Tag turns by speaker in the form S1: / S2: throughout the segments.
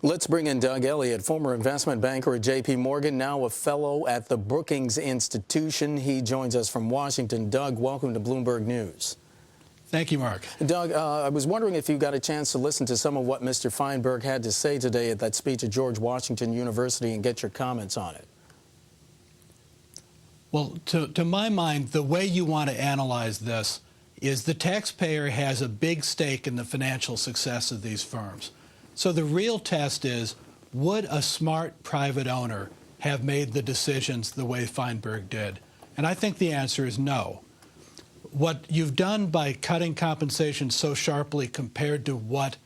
S1: Let's bring in Doug Elliott, former investment banker at J.P. Morgan, now a fellow at the Brookings Institution. He joins us from Washington. Doug, welcome to Bloomberg News.
S2: Thank you, Mark.
S1: Doug, I was wondering if you got a chance to listen to some of what Mr. Feinberg had to say today at that speech at George Washington University and get your comments on it.
S2: Well, to my mind, the way you want to analyze this is the taxpayer has a big stake in the financial success of these firms. So the real test is, would a smart private owner have made the decisions the way Feinberg did? And I think the answer is no. What you've done by cutting compensation so sharply compared to what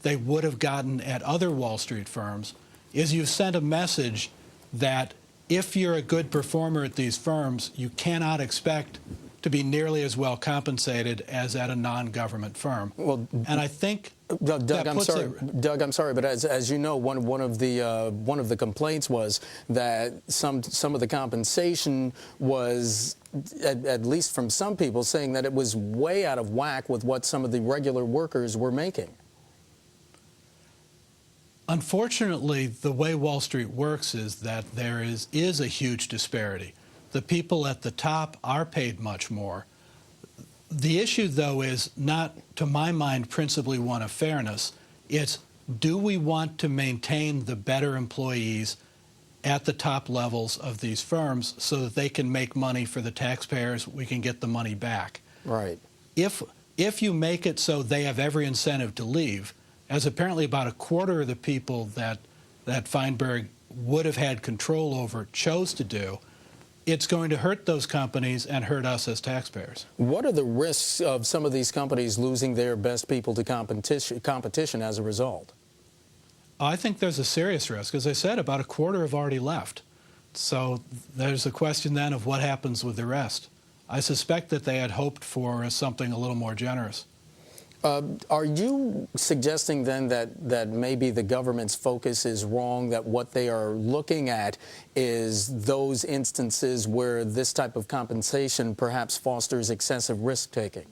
S2: they would have gotten at other Wall Street firms is you've sent a message that if you're a good performer at these firms, you cannot expect to be nearly as well compensated as at a non-government firm. Well, and I think
S1: Doug, I'm sorry, but as you know, one of the complaints was that some of the compensation was, at least from some people, saying that it was way out of whack with what some of the regular workers were making.
S2: Unfortunately, the way Wall Street works is that there is a huge disparity. The people at the top are paid much more. The issue, though, is not, to my mind, principally one of fairness. It's, do we want to maintain the better employees at the top levels of these firms so that they can make money for the taxpayers, we can get the money back?
S1: Right.
S2: If you make it so they have every incentive to leave, as apparently about a quarter of the people that Feinberg would have had control over chose to do, it's going to hurt those companies and hurt us as taxpayers.
S1: What are the risks of some of these companies losing their best people to competition as a result?
S2: I think there's a serious risk. As I said, about a quarter have already left. So there's a question then of what happens with the rest. I suspect that they had hoped for something a little more generous.
S1: Are you suggesting then that maybe the government's focus is wrong, that what they are looking at is those instances where this type of compensation perhaps fosters excessive risk-taking?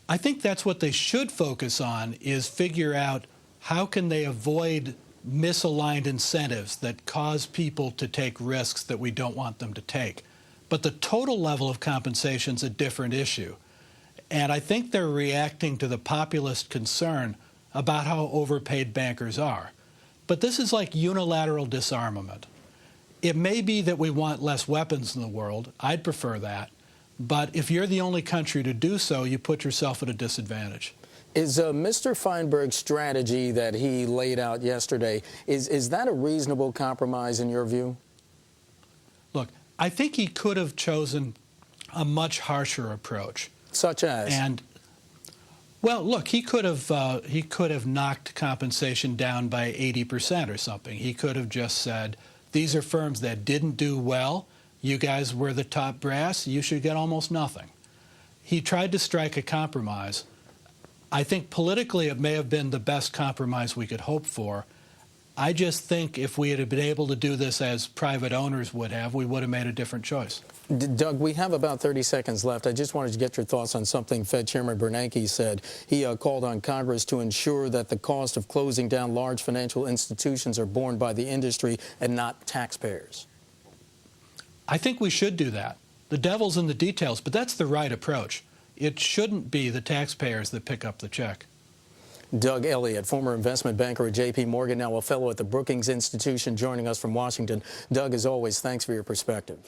S2: I think that's what they should focus on, is figure out how can they avoid misaligned incentives that cause people to take risks that we don't want them to take. But the total level of compensation is a different issue. And I think they're reacting to the populist concern about how overpaid bankers are. But this is like unilateral disarmament. It may be that we want less weapons in the world. I'd prefer that. But if you're the only country to do so, you put yourself at a disadvantage.
S1: Is Mr. Feinberg's strategy that he laid out yesterday, is that a reasonable compromise in your view?
S2: Look, I think he could have chosen a much harsher approach.
S1: Such as?
S2: Well, look, he could have knocked compensation down by 80% or something. He could have just said, these are firms that didn't do well. You guys were the top brass. You should get almost nothing. He tried to strike a compromise. I think politically it may have been the best compromise we could hope for. I just think if we had been able to do this as private owners would have, we would have made a different choice.
S1: Doug, we have about 30 seconds left. I just wanted to get your thoughts on something Fed Chairman Bernanke said. He called on Congress to ensure that the cost of closing down large financial institutions are borne by the industry and not taxpayers.
S2: I think we should do that. The devil's in the details, but that's the right approach. It shouldn't be the taxpayers that pick up the check.
S1: Doug Elliott, former investment banker at J.P. Morgan, now a fellow at the Brookings Institution, joining us from Washington. Doug, as always, thanks for your perspective.